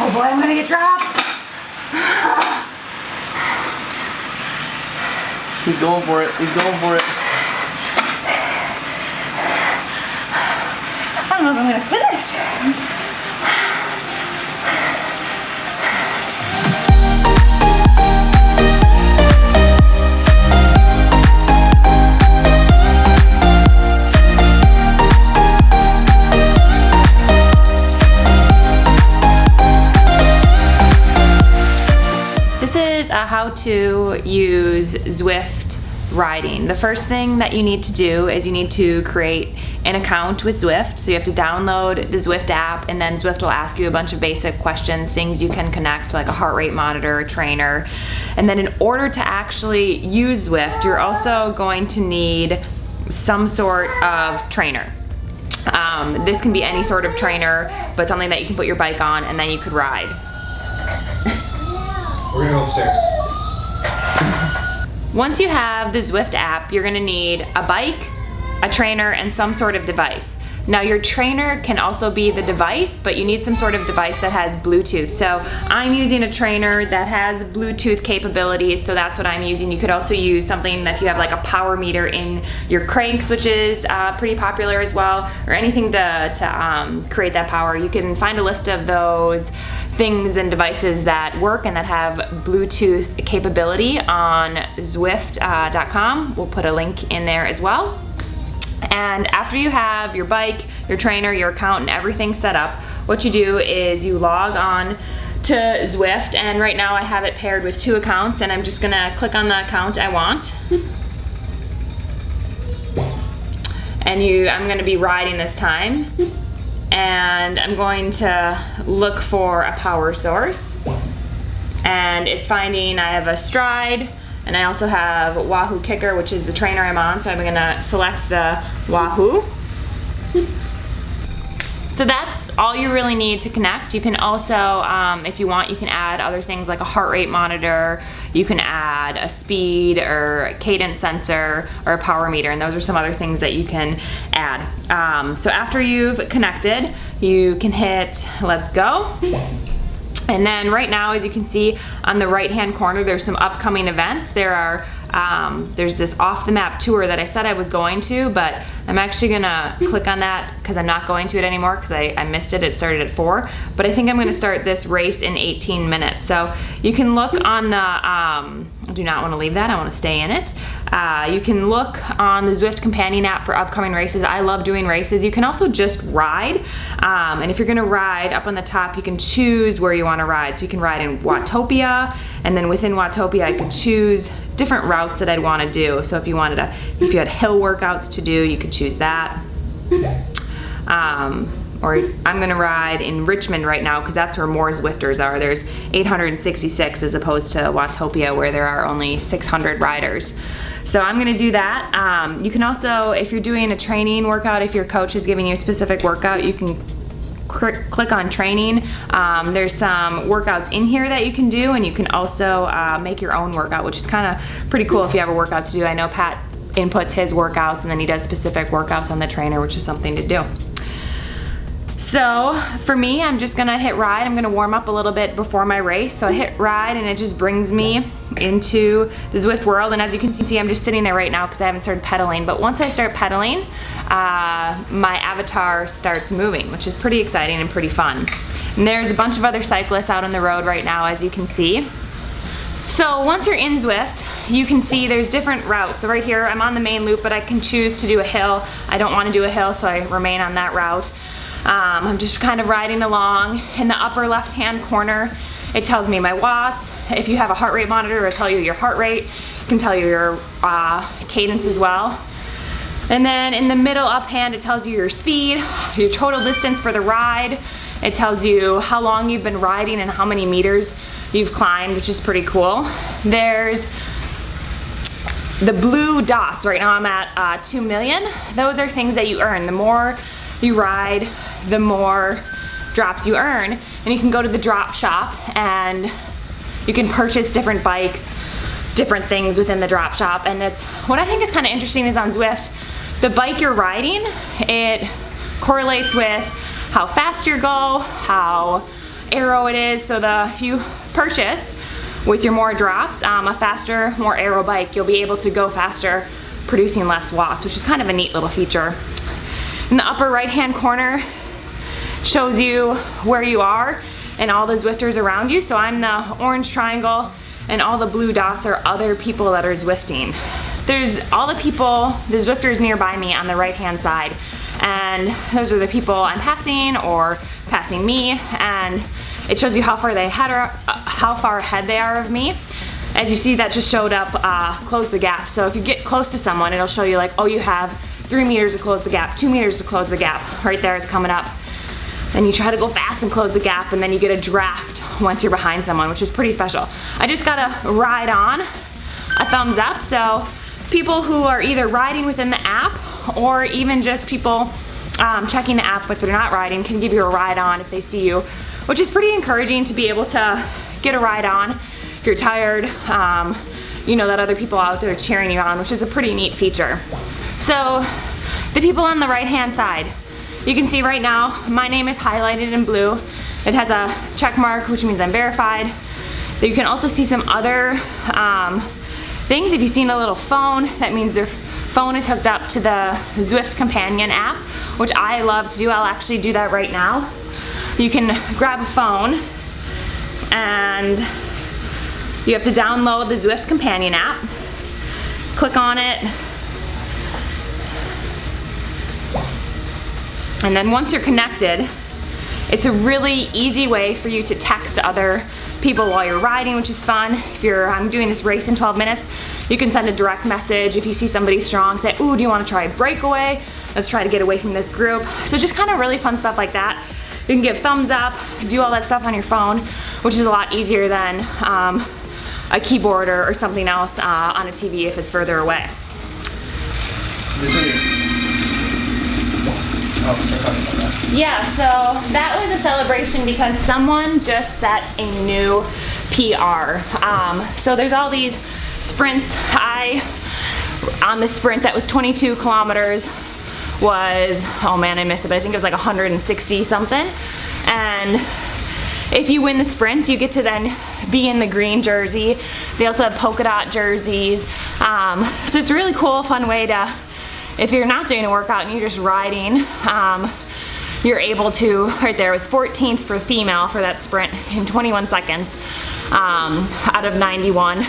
Oh boy, I'm gonna get dropped. He's going for it. He's going for it. I don't know if I'm gonna finish. This is a how to use Zwift riding. The first thing that you need to do is you need to create an account with Zwift. So you have to download the Zwift app, and then Zwift will ask you a bunch of basic questions, things you can connect like a heart rate monitor, a trainer. And then in order to actually use Zwift, you're also going to need some sort of trainer. This can be any sort of trainer, but something that you can put your bike on and then you could ride. We're gonna go upstairs. Once you have the Zwift app, you're gonna need a bike, a trainer, and some sort of device. Now your trainer can also be the device, but you need some sort of device that has Bluetooth. So I'm using a trainer that has Bluetooth capabilities, so that's what I'm using. You could also use something that if you have like a power meter in your cranks, which is pretty popular as well, or anything to create that power. You can find a list of those things and devices that work and that have Bluetooth capability on Zwift.com. We'll put a link in there as well. And after you have your bike, your trainer, your account, and everything set up, what you do is you log on to Zwift, and right now I have it paired with 2 accounts, and I'm just gonna click on the account I want. And I'm gonna be riding this time. And I'm going to look for a power source, and it's finding I have a Stride, and I also have Wahoo Kicker, which is the trainer I'm on, so I'm gonna select the Wahoo. So that's all you really need to connect. You can also, if you want, you can add other things like a heart rate monitor, you can add a speed or a cadence sensor or a power meter, and those are some other things that you can add. So after you've connected, you can hit let's go. And then right now, as you can see on the right-hand corner, there's some upcoming events. There's this off-the-map tour that I said I was going to, but I'm actually gonna click on that because I'm not going to it anymore because I missed it. It started at 4, but I think I'm gonna start this race in 18 minutes. So you can look on the, I do not wanna leave that, I wanna stay in it. You can look on the Zwift companion app for upcoming races. I love doing races. You can also just ride, and if you're gonna ride, up on the top you can choose where you wanna ride. So you can ride in Watopia, and then within Watopia I could choose different routes that I'd want to do. So if you had hill workouts to do, you could choose that. Or I'm gonna ride in Richmond right now because that's where more Zwifters are. There's 866 as opposed to Watopia where there are only 600 riders. So I'm gonna do that. You can also, if you're doing a training workout, if your coach is giving you a specific workout, you can click on training. There's some workouts in here that you can do, and you can also make your own workout, which is kind of pretty cool if you have a workout to do. I know Pat inputs his workouts and then he does specific workouts on the trainer, which is something to do. So for me, I'm just gonna hit ride. I'm gonna warm up a little bit before my race. So I hit ride and it just brings me into the Zwift world. And as you can see, I'm just sitting there right now because I haven't started pedaling. But once I start pedaling, my avatar starts moving, which is pretty exciting and pretty fun. And there's a bunch of other cyclists out on the road right now, as you can see. So once you're in Zwift, you can see there's different routes. So right here, I'm on the main loop, but I can choose to do a hill. I don't want to do a hill, so I remain on that route. I'm just kind of riding along. In the upper left-hand corner, it tells me my watts. If you have a heart rate monitor, it'll tell you your heart rate. It can tell you your cadence as well. And then in the middle up-hand, it tells you your speed, your total distance for the ride. It tells you how long you've been riding and how many meters you've climbed, which is pretty cool. There's the blue dots. Right now I'm at 2 million. Those are things that you earn. The more you ride, the more drops you earn. And you can go to the drop shop and you can purchase different bikes, different things within the drop shop. And it's, what I think is kind of interesting is on Zwift, the bike you're riding, it correlates with how fast you go, how aero it is, so if you purchase with your more drops, a faster, more aero bike, you'll be able to go faster, producing less watts, which is kind of a neat little feature. In the upper right-hand corner shows you where you are and all the Zwifters around you. So I'm the orange triangle, and all the blue dots are other people that are Zwifting. There's all the people, the Zwifters nearby me on the right-hand side, and those are the people I'm passing or passing me, and it shows you how far ahead they are of me. As you see, that just showed up, close the gap. So if you get close to someone, it'll show you like, oh, you have 3 meters to close the gap, 2 meters to close the gap. Right there, it's coming up. Then you try to go fast and close the gap, and then you get a draft once you're behind someone, which is pretty special. I just got a ride on, a thumbs up. So people who are either riding within the app or even just people checking the app if they're not riding can give you a ride on if they see you, which is pretty encouraging to be able to get a ride on if you're tired. You know that other people out there cheering you on, which is a pretty neat feature. So the people on the right-hand side, you can see right now my name is highlighted in blue. It has a check mark, which means I'm verified. You can also see some other things. If you've seen a little phone, that means their phone is hooked up to the Zwift companion app, which I love to do. I'll actually do that right now. You can grab a phone and you have to download the Zwift companion app, click on it, and then once you're connected, it's a really easy way for you to text other people while you're riding, which is fun. If I'm doing this race in 12 minutes, you can send a direct message. If you see somebody strong, say, ooh, do you want to try a breakaway? Let's try to get away from this group. So just kind of really fun stuff like that. You can give thumbs up, do all that stuff on your phone, which is a lot easier than a keyboard or something else on a TV if it's further away. Yeah, so that was a celebration because someone just set a new PR. So there's all these sprints. On the sprint that was 22 kilometers was, oh man, I missed it, but I think it was like 160 something. And if you win the sprint, you get to then be in the green jersey. They also have polka dot jerseys. So it's a really cool, fun way to, if you're not doing a workout and you're just riding, you're able to, right there, it was 14th for female for that sprint in 21 seconds out of 91.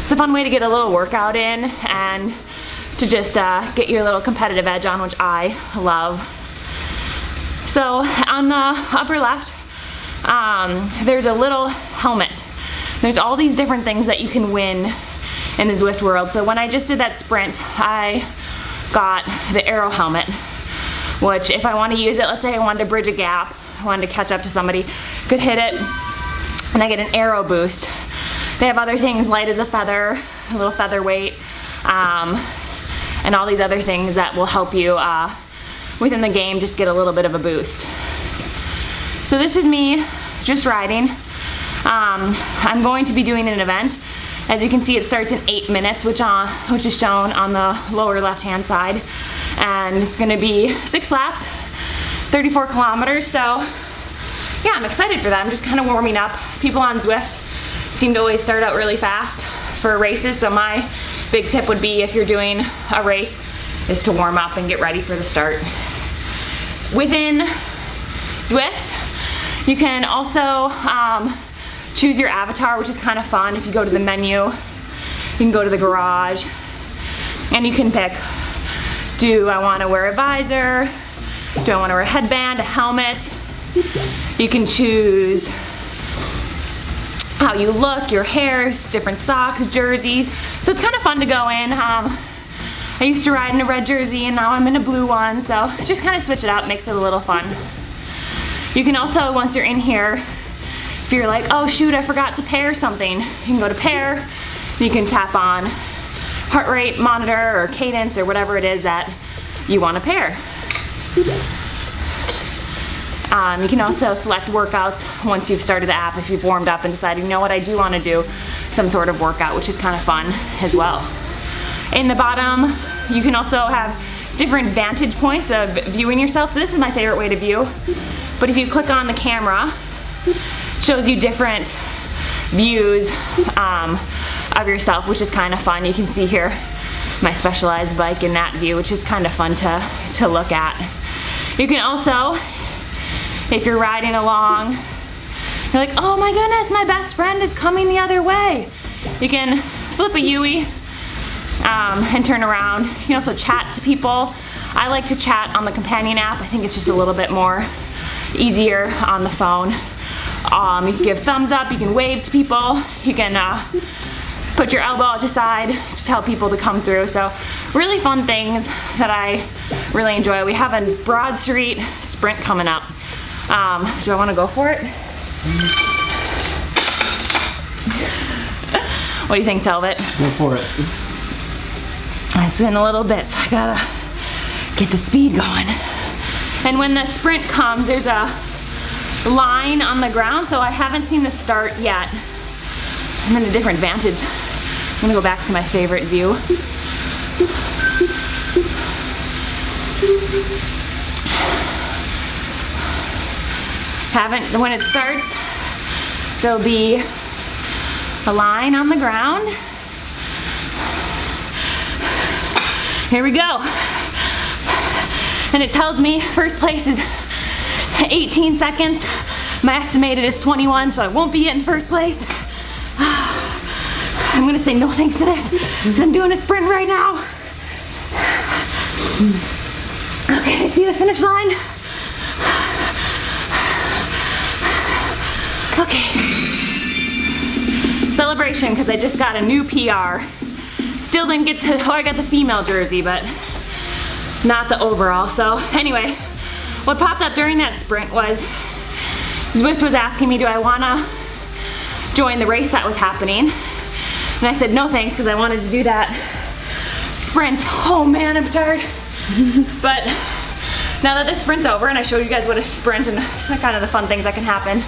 It's a fun way to get a little workout in and to just get your little competitive edge on, which I love. So on the upper left, there's a little helmet. There's all these different things that you can win in the Zwift world. So when I just did that sprint, I got the aero helmet, which if I want to use it, let's say I wanted to bridge a gap, I wanted to catch up to somebody, could hit it, and I get an aero boost. They have other things, light as a feather, a little featherweight, and all these other things that will help you within the game just get a little bit of a boost. So this is me just riding. I'm going to be doing an event. As you can see, it starts in 8 minutes, which is shown on the lower left-hand side. And it's gonna be 6 laps, 34 kilometers. So yeah, I'm excited for that. I'm just kind of warming up. People on Zwift seem to always start out really fast for races. So my big tip would be, if you're doing a race, is to warm up and get ready for the start. Within Zwift, you can also choose your avatar, which is kind of fun. If you go to the menu, you can go to the garage, and you can pick, do I want to wear a visor? Do I want to wear a headband, a helmet? You can choose how you look, your hair, different socks, jersey. So it's kind of fun to go in. I used to ride in a red jersey and now I'm in a blue one, so just kind of switch it up, makes it a little fun. You can also, once you're in here, if you're like, oh shoot, I forgot to pair something, you can go to pair, you can tap on heart rate monitor or cadence or whatever it is that you want to pair. You can also select workouts once you've started the app if you've warmed up and decided, you know what, I do want to do some sort of workout, which is kind of fun as well. In the bottom, you can also have different vantage points of viewing yourself. So this is my favorite way to view. But if you click on the camera, shows you different views of yourself, which is kind of fun. You can see here my Specialized bike in that view, which is kind of fun to look at. You can also, if you're riding along, you're like, oh my goodness, my best friend is coming the other way. You can flip a Yui and turn around. You can also chat to people. I like to chat on the companion app. I think it's just a little bit more easier on the phone. You can give thumbs up, you can wave to people, you can put your elbow out to side to tell people to come through. So really fun things that I really enjoy. We have a Broad Street sprint coming up. Do I want to go for it? What do you think, Talbot? Go for it. It's in a little bit, so I gotta get the speed going. And when the sprint comes, there's a line on the ground, so I haven't seen the start yet. I'm in a different vantage. I'm gonna go back to my favorite view. When it starts, there'll be a line on the ground. Here we go. And it tells me first place is 18 seconds. My estimated is 21, so I won't be in first place. I'm gonna say no thanks to this because I'm doing a sprint right now. Okay, I see the finish line. Okay. Celebration, because I just got a new PR. Still didn't get the, I got the female jersey, but not the overall. So anyway, what popped up during that sprint was Zwift was asking me, do I wanna join the race that was happening? And I said no thanks, because I wanted to do that sprint. Oh man, I'm tired. But now that the sprint's over and I showed you guys what a sprint and kind of the fun things that can happen,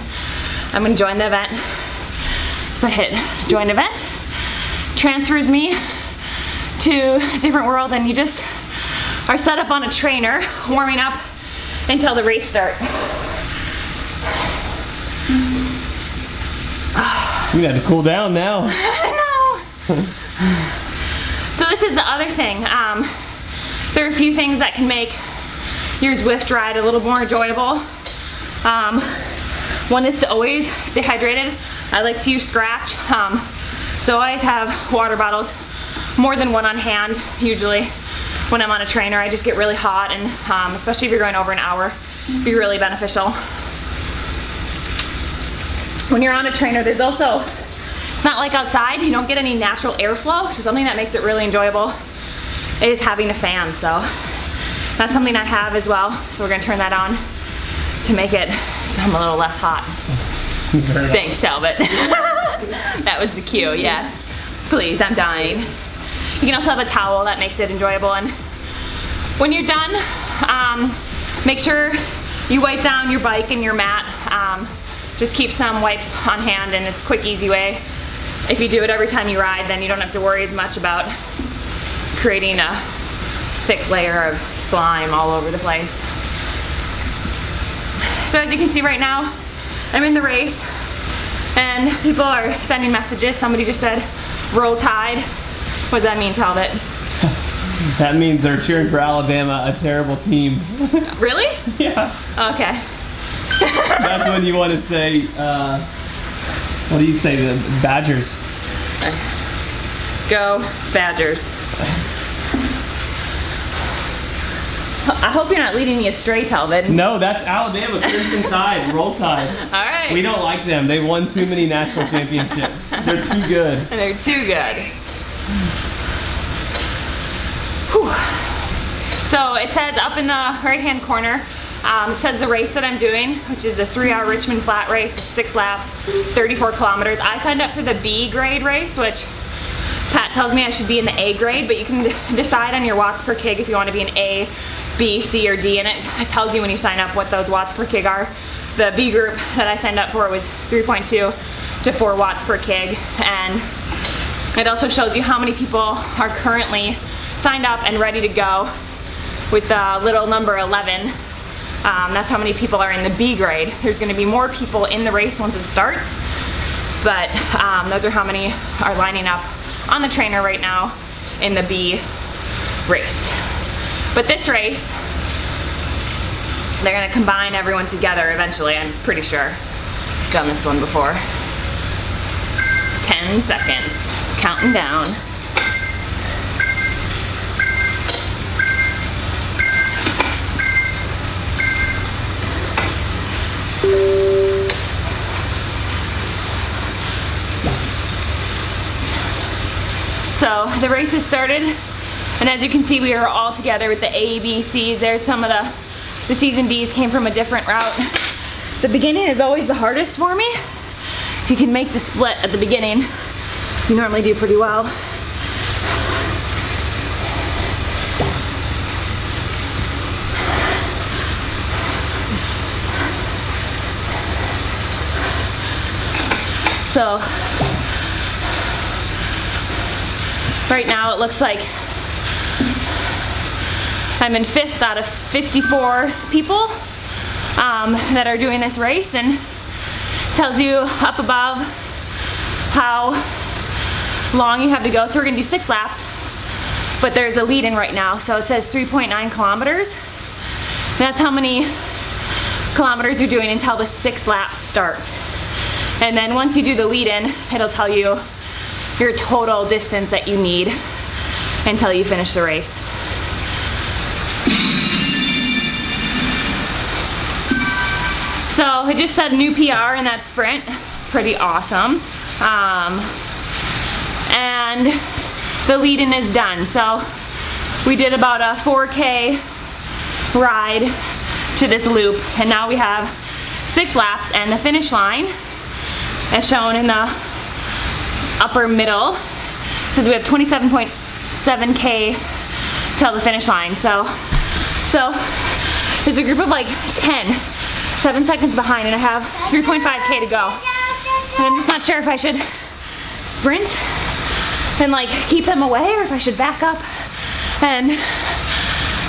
I'm gonna join the event. So I hit join event, transfers me to a different world, and you just are set up on a trainer, warming up until the race start. You had to cool down now. I know. So this is the other thing. There are a few things that can make your Zwift ride a little more enjoyable. One is to always stay hydrated. I like to use Scratch. So I always have water bottles, more than one on hand, usually. When I'm on a trainer, I just get really hot, and especially if you're going over an hour, it'd be really beneficial. When you're on a trainer, there's also, it's not like outside, you don't get any natural airflow, so something that makes it really enjoyable is having a fan. So that's something I have as well, so we're gonna turn that on to make it so I'm a little less hot. Thanks, Talbot. That was the cue, yes. Please, I'm dying. You can also have a towel that makes it enjoyable, and when you're done, make sure you wipe down your bike and your mat. Just keep some wipes on hand, and it's a quick, easy way. If you do it every time you ride, then you don't have to worry as much about creating a thick layer of slime all over the place. So as you can see right now, I'm in the race, and people are sending messages. Somebody just said, roll tide. What does that mean, Talbot? That means they're cheering for Alabama, a terrible team. Really? Yeah. Okay. That's when you want to say, what do you say, the Badgers? Go Badgers. I hope you're not leading me astray, Talbot. No, that's Alabama, Crimson Tide, Roll Tide. All right. We don't like them. They won too many national championships. They're too good. They're too good. Whew. So it says up in the right-hand corner, it says the race that I'm doing, which is a 3-hour Richmond flat race. It's 6 laps, 34 kilometers. I signed up for the B grade race, which Pat tells me I should be in the A grade, but you can decide on your watts per kg if you want to be an A, B, C, or D, and it tells you when you sign up what those watts per kg are. The B group that I signed up for was 3.2 to 4 watts per kg, and it also shows you how many people are currently signed up and ready to go, with the little number 11 That's how many people are in the B grade. There's gonna be more people in the race once it starts, but those are how many are lining up on the trainer right now in the B race. But this race, they're gonna combine everyone together eventually, I'm pretty sure. Done this one before. 10 seconds, it's counting down. So the race has started, and as you can see, we are all together with the A, B, C's. There's some of the C's and D's came from a different route. The beginning is always the hardest for me. If you can make the split at the beginning, you normally do pretty well. So right now it looks like I'm in 5th out of 54 people that are doing this race, and tells you up above how long you have to go. So we're gonna do 6 laps, but there's a lead in right now. So it says 3.9 kilometers. That's how many kilometers you're doing until the 6 laps start. And then once you do the lead in, it'll tell you your total distance that you need until you finish the race. So it just said new PR in that sprint, pretty awesome. And the lead in is done. So we did about a 4K ride to this loop, and now we have 6 laps, and the finish line, as shown in the upper middle, says we have 27.7K till the finish line. So there's a group of like 10, 7 seconds behind, and I have 3.5K to go. And I'm just not sure if I should sprint and like keep them away, or if I should back up and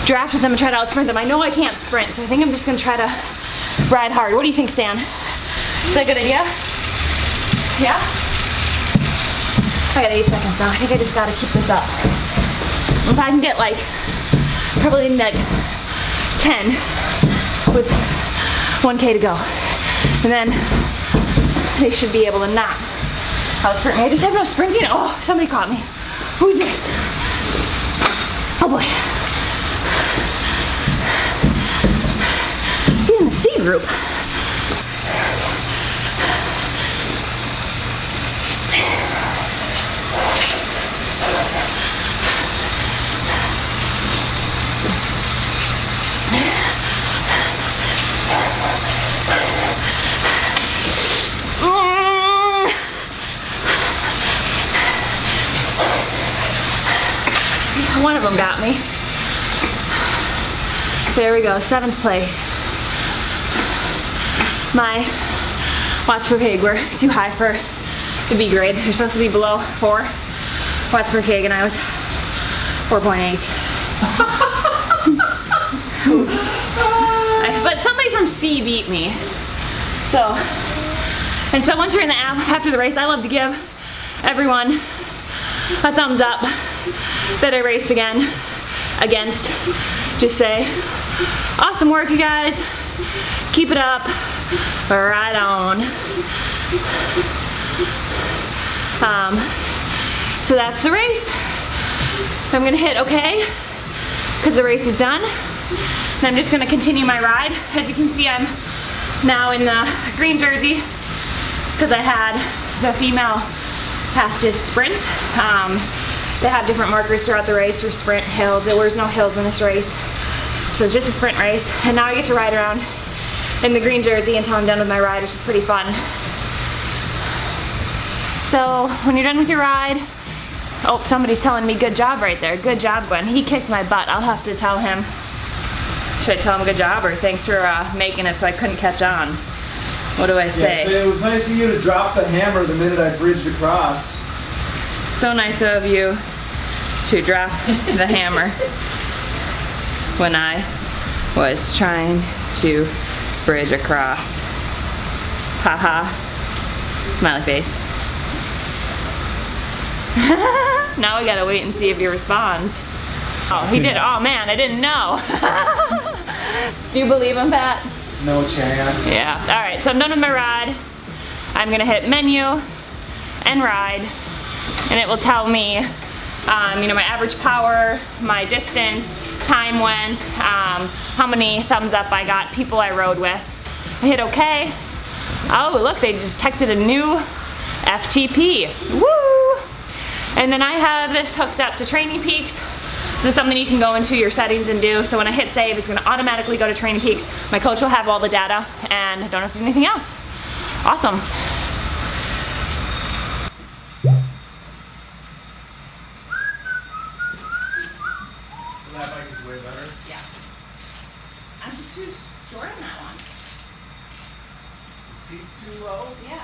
draft with them and try to outsprint them. I know I can't sprint, so I think I'm just gonna try to ride hard. What do you think, Stan? Is that a good idea? Yeah? I got 8 seconds now. I think I just gotta keep this up. If I can get like, probably like 10 with 1K to go. And then they should be able to not outsprint me. I just have no sprinting. Oh, somebody caught me. Who's this? Oh boy. He's in the C group. One of them got me. There we go, 7th place. My watts per kg were too high for the B grade. They're supposed to be below 4 watts per kg, and I was 4.8. Oops. But somebody from C beat me. So once you're in the app after the race, I love to give everyone a thumbs up that I raced against. Just say, awesome work, you guys. Keep it up. Right on. So that's the race. I'm gonna hit okay, because the race is done. And I'm just gonna continue my ride. As you can see, I'm now in the green jersey, because I had the female fastest sprint. They have different markers throughout the race for sprint, hills. There was no hills in this race. So it's just a sprint race. And now I get to ride around in the green jersey until I'm done with my ride, which is pretty fun. So when you're done with your ride, oh, somebody's telling me good job right there. Good job, Gwen. He kicked my butt. I'll have to tell him. Should I tell him good job, or thanks for making it so I couldn't catch on? What do I say? Yeah, so it was nice of you to drop the hammer the minute I bridged across. So nice of you to drop the hammer when I was trying to bridge across. Haha. Smiley face. Now we gotta wait and see if he responds. Oh, he did. Oh man, I didn't know. Do you believe him, Pat? No chance. Yeah. All right, so I'm done with my ride. I'm gonna hit menu and ride, and it will tell me, you know, my average power, my distance, time went, how many thumbs up I got, people I rode with. I hit OK. Oh, look, they detected a new FTP. Woo! And then I have this hooked up to Training Peaks. This is something you can go into your settings and do. So when I hit save, it's gonna automatically go to Training Peaks. My coach will have all the data and I don't have to do anything else. Awesome. So that bike is way better. Yeah. I'm just too short on that one. The seat's too low. Yeah.